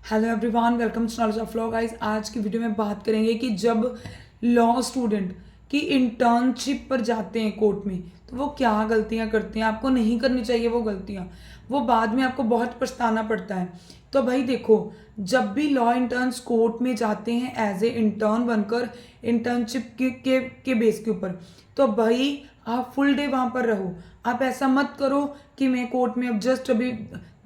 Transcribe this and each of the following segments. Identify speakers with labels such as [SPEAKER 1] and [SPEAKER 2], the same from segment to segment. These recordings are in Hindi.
[SPEAKER 1] Hello everyone, welcome to knowledge of law guys. आज की वीडियो में बात करेंगे कि जब लॉ स्टूडेंट की इंटर्नशिप पर जाते हैं कोर्ट में तो वो क्या गलतियां करते हैं। आपको नहीं करनी चाहिए वो गलतियां, वो बाद में आपको बहुत पछताना पड़ता है। तो भाई देखो, जब भी लॉ इंटर्न्स कोर्ट में जाते हैं एज ए इंटर्न बनकर इंटर्नशिप के बेस के ऊपर, तो भाई आप फुल डे वहाँ पर रहो। आप ऐसा मत करो कि मैं कोर्ट में अब जस्ट अभी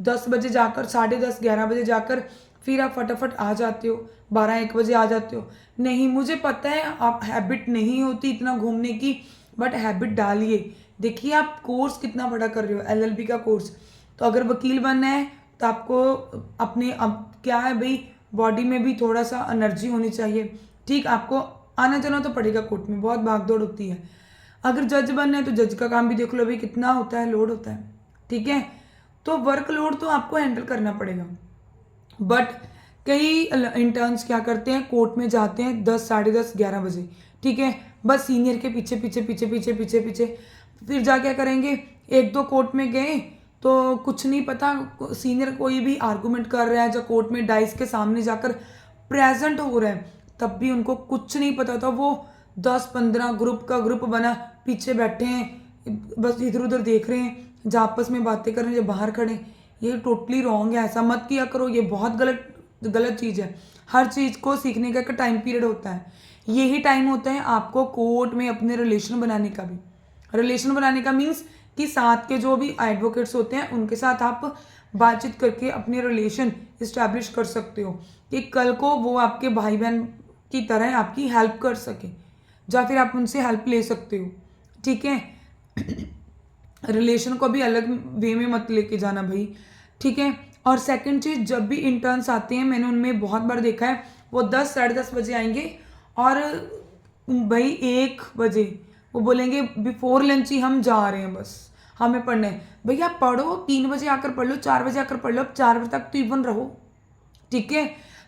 [SPEAKER 1] 10 बजे जाकर 10:30 11 बजे जाकर फिर आप फटाफट आ जाते हो, 12 1 बजे आ जाते हो। नहीं, मुझे पता है आप हैबिट नहीं होती इतना घूमने की, बट हैबिट डालिए। देखिए आप कोर्स कितना बड़ा कर रहे हो, एलएलबी का कोर्स। तो अगर वकील बनना है तो आपको अपने अब क्या है भाई, बॉडी में भी थोड़ा सा एनर्जी होनी चाहिए। ठीक, आपको आना जाना तो पड़ेगा, कोर्ट में बहुत भागदौड़ होती है। अगर जज बनना है तो जज का काम भी देख लो भाई, कितना होता है, लोड होता है। ठीक है, तो वर्कलोड तो आपको हैंडल करना पड़ेगा। बट कई इंटर्न्स क्या करते हैं, कोर्ट में जाते हैं 10 10:30 11 बजे। ठीक है, बस सीनियर के पीछे पीछे पीछे पीछे पीछे पीछे फिर जा क्या करेंगे। एक दो कोर्ट में गए तो कुछ नहीं पता, सीनियर कोई भी आर्गूमेंट कर रहा है जो कोर्ट में डाइस के सामने जाकर प्रेजेंट हो रहा है, तब भी उनको कुछ नहीं पता था। वो 10 15 ग्रुप का ग्रुप बना पीछे बैठे हैं, बस इधर उधर देख रहे हैं, जो आपस में बातें कर रहे हैं, जो बाहर खड़े हैं। ये टोटली रॉन्ग है, ऐसा मत किया करो, ये बहुत गलत गलत चीज़ है। हर चीज़ को सीखने का एक टाइम पीरियड होता है, यही टाइम होता है आपको कोर्ट में अपने रिलेशन बनाने का भी। रिलेशन बनाने का मीन्स कि साथ के जो भी एडवोकेट्स होते हैं उनके साथ आप बातचीत करके अपने रिलेशन इस्टेब्लिश कर सकते हो कि कल को वो आपके भाई बहन की तरह आपकी हेल्प कर सके, या फिर आप उनसे हेल्प ले सकते हो। ठीक है, रिलेशन को भी अलग वे में मत लेके जाना भाई। ठीक है, और सेकंड चीज़, जब भी इंटर्न्स आते हैं मैंने उनमें बहुत बार देखा है, वो 10 10:30 बजे आएंगे और भाई 1 बजे वो बोलेंगे बिफोर लंच ही हम जा रहे हैं, बस हमें पढ़ना है। भैया पढ़ो, 3 बजे आकर पढ़ लो, 4 बजे आकर पढ़ लो, अब 4 बजे तक तो इवन रहो। ठीक है,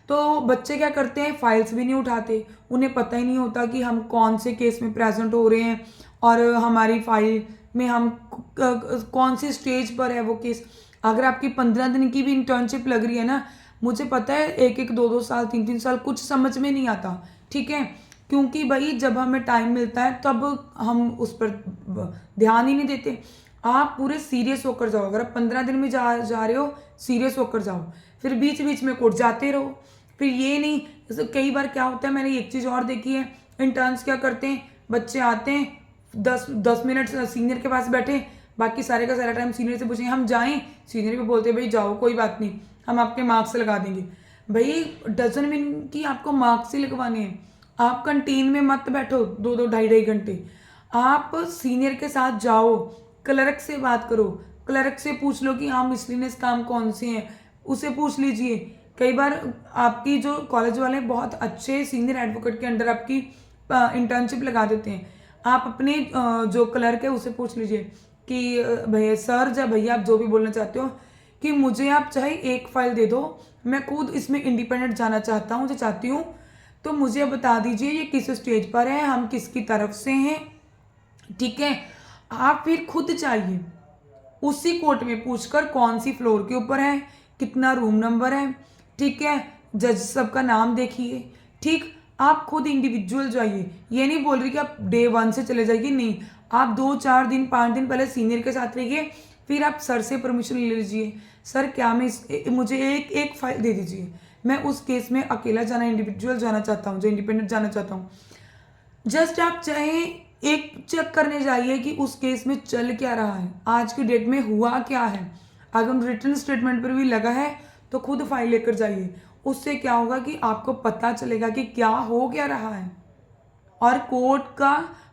[SPEAKER 1] तो बच्चे क्या करते हैं, फाइल्स भी नहीं उठाते, उन्हें पता ही नहीं होता कि हम कौन से केस में प्रेजेंट हो रहे हैं और हमारी फाइल में हम कौन सी स्टेज पर है वो केस। अगर आपकी 15 दिन की भी इंटर्नशिप लग रही है ना, मुझे पता है 1 1 2 2 साल 3 3 साल कुछ समझ में नहीं आता। ठीक है, क्योंकि भाई जब हमें टाइम मिलता है तब हम उस पर ध्यान ही नहीं देते। आप पूरे सीरियस होकर जाओ, अगर आप 15 दिन में जा रहे हो, सीरियस होकर जाओ, फिर बीच बीच में कोर्ट जाते रहो। फिर ये नहीं, जैसे कई बार क्या होता है, मैंने एक चीज़ और देखी है, इंटर्न्स क्या करते हैं, बच्चे आते हैं 10 10 मिनट सीनियर के पास बैठे, बाकी सारे का सारा टाइम सीनियर से पूछेंगे हम जाएं, सीनियर भी बोलते हैं भाई जाओ कोई बात नहीं, हम आपके मार्क्स लगा देंगे। भाई डजन मीन कि आपको मार्क्स ही लगवाने हैं। आप कंटीन में मत बैठो 2 2 2.5 2.5 घंटे, आप सीनियर के साथ जाओ, क्लर्क से बात करो, क्लर्क से पूछ लो कि हाँ मिसलिनियस काम कौन से हैं, उसे पूछ लीजिए। कई बार आपकी जो कॉलेज वाले बहुत अच्छे सीनियर एडवोकेट के अंडर आपकी इंटर्नशिप लगा देते हैं। आप अपने जो क्लर्क है उसे पूछ लीजिए कि भैया सर या भैया आप जो भी बोलना चाहते हो, कि मुझे आप चाहे एक फाइल दे दो, मैं खुद इसमें इंडिपेंडेंट जाना चाहता हूँ, जो चाहती हूँ, तो मुझे बता दीजिए ये किस स्टेज पर है, हम किसकी तरफ से हैं। ठीक है, आप फिर खुद चाहिए उसी कोर्ट में पूछकर कौन सी फ्लोर के ऊपर है, कितना रूम नंबर है। ठीक है, जज सबका नाम देखिए। ठीक, आप खुद इंडिविजुअल जाइए, ये नहीं बोल रही कि आप डे 1 से चले जाइए, नहीं, आप 2 4 दिन 5 दिन पहले सीनियर के साथ रहिए, फिर आप सर से परमिशन ले लीजिए, सर क्या मैं मुझे एक एक फाइल दे दीजिए, मैं उस केस में अकेला जाना, इंडिविजुअल जाना चाहता हूँ, जो इंडिपेंडेंट जाना चाहता हूँ। जस्ट आप चाहे एक चेक करने जाइए कि उस केस में चल क्या रहा है, आज की डेट में हुआ क्या है। अगर रिटर्न स्टेटमेंट पर भी लगा है तो खुद फाइल लेकर जाइए, उससे क्या होगा कि आपको पता चलेगा कि क्या हो क्या रहा है और कोर्ट का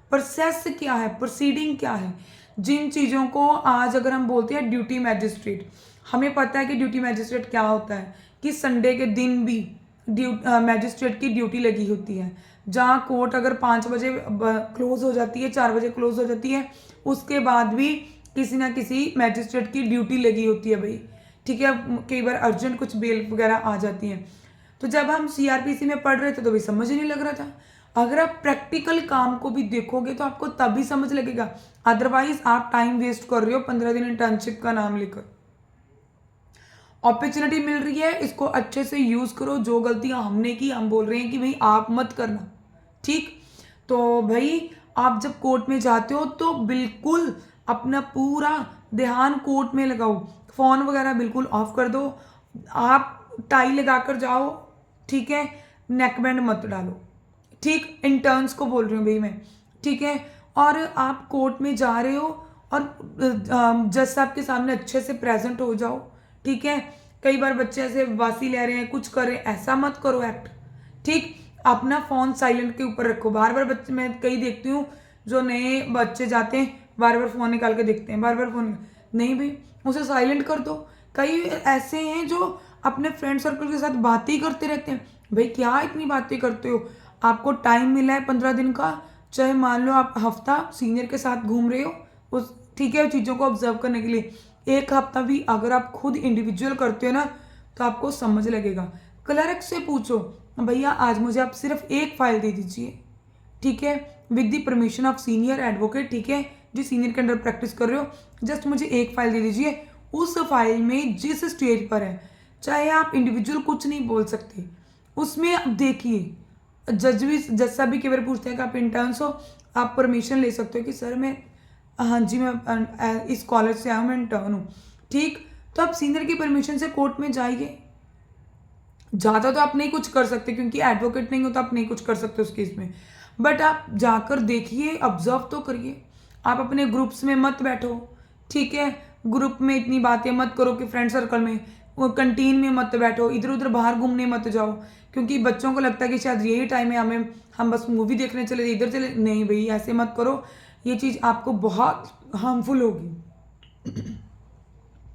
[SPEAKER 1] प्रोसेस क्या है, प्रोसीडिंग क्या है। जिन चीज़ों को आज अगर हम बोलते हैं ड्यूटी मैजिस्ट्रेट, हमें पता है कि ड्यूटी मैजिस्ट्रेट क्या होता है, कि संडे के दिन भी मैजिस्ट्रेट की ड्यूटी लगी होती है, जहाँ कोर्ट अगर 5 बजे क्लोज हो जाती है, 4 बजे क्लोज हो जाती है, उसके बाद भी किसी ना किसी मैजिस्ट्रेट की ड्यूटी लगी होती है भाई। ठीक है, कई बार अर्जेंट कुछ बेल वगैरह आ जाती हैं। तो जब हम सीआरपीसी में पढ़ रहे थे तो भी समझ ही नहीं लग रहा था। अगर आप प्रैक्टिकल काम को भी देखोगे तो आपको तभी समझ लगेगा, अदरवाइज आप टाइम वेस्ट कर रहे हो 15 दिन इंटर्नशिप का नाम लेकर। अपॉर्चुनिटी मिल रही है, इसको अच्छे से यूज़ करो। जो गलतियां हमने की, हम बोल रहे हैं कि भाई आप मत करना, ठीक। तो भाई आप जब कोर्ट में जाते हो तो बिल्कुल अपना पूरा ध्यान कोर्ट में लगाओ, फ़ोन वगैरह बिल्कुल ऑफ कर दो, आप टाई लगा कर जाओ, ठीक है, नेक बैंड मत डालो, ठीक। इंटर्न्स को बोल रही हूँ भाई मैं, ठीक है। और आप कोर्ट में जा रहे हो और जज साहब के सामने अच्छे से प्रेजेंट हो जाओ, ठीक है। कई बार बच्चे ऐसे वासी ले रहे हैं, कुछ कर रहे हैं, ऐसा मत करो एक्ट, ठीक। अपना फ़ोन साइलेंट के ऊपर रखो। बार बार बच्चे, मैं कई देखती हूँ जो नए बच्चे जाते हैं बार बार फ़ोन निकाल के देखते हैं, बार बार फ़ोन, नहीं भाई उसे साइलेंट कर दो। कई ऐसे हैं जो अपने फ्रेंड सर्कल के साथ बातें ही करते रहते हैं। भाई क्या इतनी बातें करते हो, आपको टाइम मिला है 15 दिन का, चाहे मान लो आप हफ्ता सीनियर के साथ घूम रहे हो उस, ठीक है, चीज़ों को ऑब्जर्व करने के लिए, एक हफ्ता भी अगर आप खुद इंडिविजुअल करते हो ना तो आपको समझ लगेगा। क्लर्क से पूछो, भैया आज मुझे आप सिर्फ एक फाइल दे दीजिए, ठीक है, with the permission of senior advocate, ठीक है, जिस सीनियर के अंडर प्रैक्टिस कर रहे हो, जस्ट मुझे एक फाइल दे दीजिए। उस फाइल में जिस स्टेज पर है, चाहे आप इंडिविजुअल कुछ नहीं बोल सकते, उसमें आप देखिए, जज साहब भी कई बार पूछते हैं कि आप इंटर्न्स हो, आप परमिशन ले सकते हो कि सर मैं, हाँ जी मैं इस कॉलेज से आया हूँ, मैं इंटर्न हूँ, ठीक। तो आप सीनियर की परमिशन से कोर्ट में जाइए। ज़्यादा तो आप नहीं कुछ कर सकते क्योंकि एडवोकेट नहीं हो तो आप नहीं कुछ कर सकते उस केस में, बट आप जाकर देखिए, ऑब्जर्व तो करिए। आप अपने ग्रुप्स में मत बैठो, ठीक है, ग्रुप में इतनी बातें मत करो कि फ्रेंड सर्कल में, वो कंटीन में मत बैठो, इधर उधर बाहर घूमने मत जाओ, क्योंकि बच्चों को लगता है कि शायद यही टाइम है हमें, हम बस मूवी देखने चले, इधर चले, नहीं भाई ऐसे मत करो, ये चीज़ आपको बहुत हार्मफुल होगी।